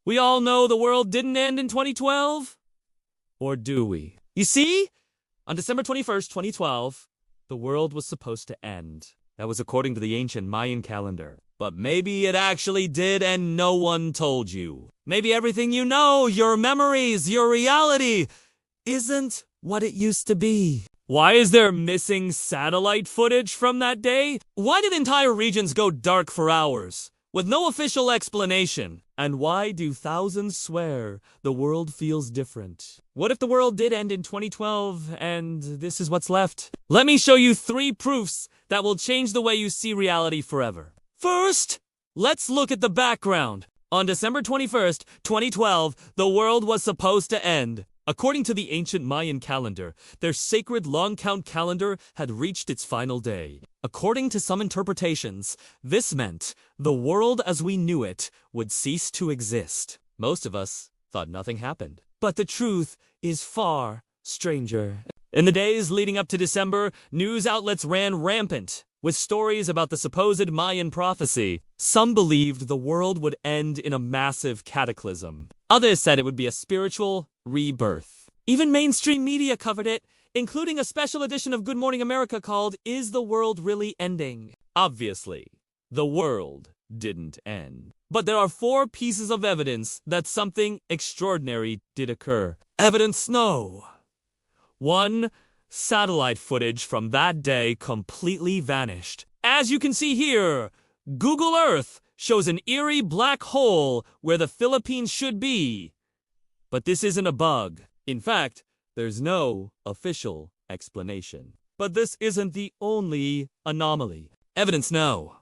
We all know the world didn't end in 2012? Or do we? You see, on December 21st, 2012, the world was supposed to end. That was according to the ancient Mayan calendar. But maybe it actually did and no one told you. Maybe everything you know, your memories, your reality, isn't what it used to be. Why is there missing satellite footage from that day? Why did entire regions go dark for hours, with no official explanation? And why do thousands swear the world feels different? What if the world did end in 2012 and this is what's left? Let me show you 3 proofs that will change the way you see reality forever. First, let's look at the background. On December 21st, 2012, the world was supposed to end. According to the ancient Mayan calendar, their sacred long-count calendar had reached its final day. According to some interpretations, this meant the world as we knew it would cease to exist. Most of us thought nothing happened. But the truth is far stranger. In the days leading up to December, news outlets ran rampant with stories about the supposed Mayan prophecy. Some believed the world would end in a massive cataclysm. Others said it would be a spiritual rebirth. Even mainstream media covered it, including a special edition of Good Morning America called "Is the World Really Ending?" Obviously, the world didn't end. But there are 4 pieces of evidence that something extraordinary did occur. Evidence no. 1. Satellite footage from that day completely vanished. As you can see here, Google Earth shows an eerie black hole where the Philippines should be. But this isn't a bug. In fact, there's no official explanation. But this isn't the only anomaly. Evidence no.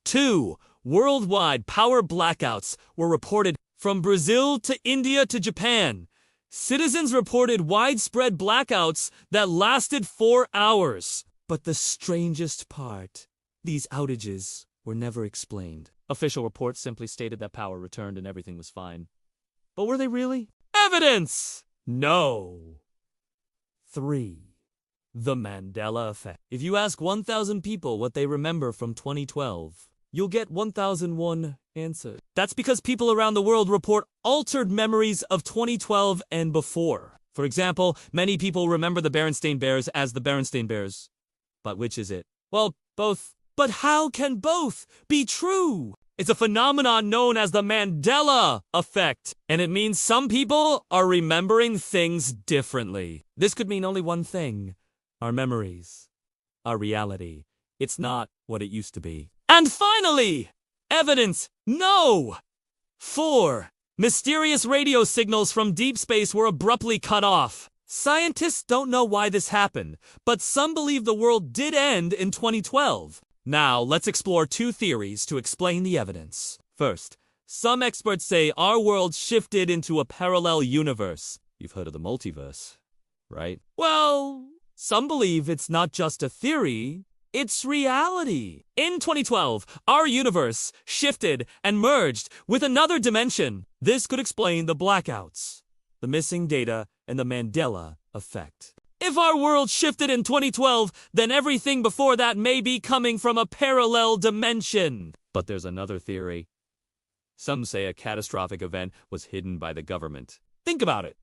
2. Worldwide power blackouts were reported from Brazil to India to Japan. Citizens reported widespread blackouts that lasted 4 hours. But the strangest part, these outages were never explained. Official reports simply stated that power returned and everything was fine. But were they really? Evidence! No. 3. The Mandela Effect. If you ask 1,000 people what they remember from 2012, you'll get 1,001 answers. That's because people around the world report altered memories of 2012 and before. For example, many people remember the Berenstain Bears as the Berenstain Bears. But which is it? Well, both. But how can both be true? It's a phenomenon known as the Mandela Effect, and it means some people are remembering things differently. This could mean only one thing: our memories, our reality. It's not what it used to be. And finally, evidence no. 4. Mysterious radio signals from deep space were abruptly cut off. Scientists don't know why this happened, but some believe the world did end in 2012. Now, let's explore 2 theories to explain the evidence. First, some experts say our world shifted into a parallel universe. You've heard of the multiverse, right? Well, some believe it's not just a theory, it's reality. In 2012, our universe shifted and merged with another dimension. This could explain the blackouts, the missing data, and the Mandela Effect. If our world shifted in 2012, then everything before that may be coming from a parallel dimension. But there's another theory. Some say a catastrophic event was hidden by the government. Think about it.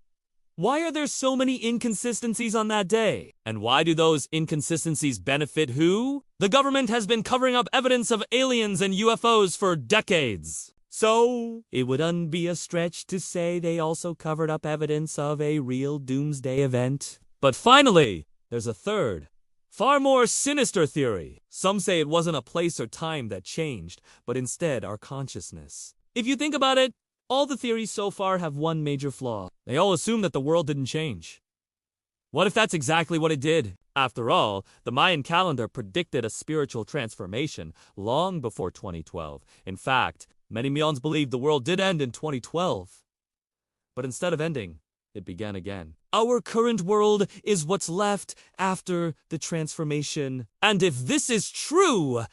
Why are there so many inconsistencies on that day? And why do those inconsistencies benefit who? The government has been covering up evidence of aliens and UFOs for decades. So, it wouldn't be a stretch to say they also covered up evidence of a real doomsday event. But finally, there's a third, far more sinister theory. Some say it wasn't a place or time that changed, but instead our consciousness. If you think about it, all the theories so far have one major flaw. They all assume that the world didn't change. What if that's exactly what it did? After all, the Mayan calendar predicted a spiritual transformation long before 2012. In fact, many Mayans believed the world did end in 2012. But instead of ending, it began again. Our current world is what's left after the transformation. And if this is true,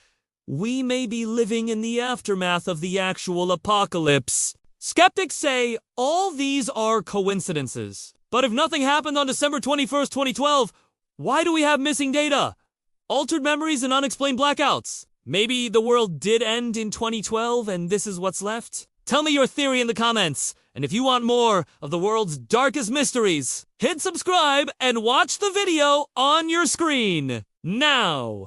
we may be living in the aftermath of the actual apocalypse. Skeptics say all these are coincidences. But if nothing happened on December 21st, 2012, why do we have missing data, altered memories, and unexplained blackouts? Maybe the world did end in 2012 and this is what's left? Tell me your theory in the comments. And if you want more of the world's darkest mysteries, hit subscribe and watch the video on your screen now.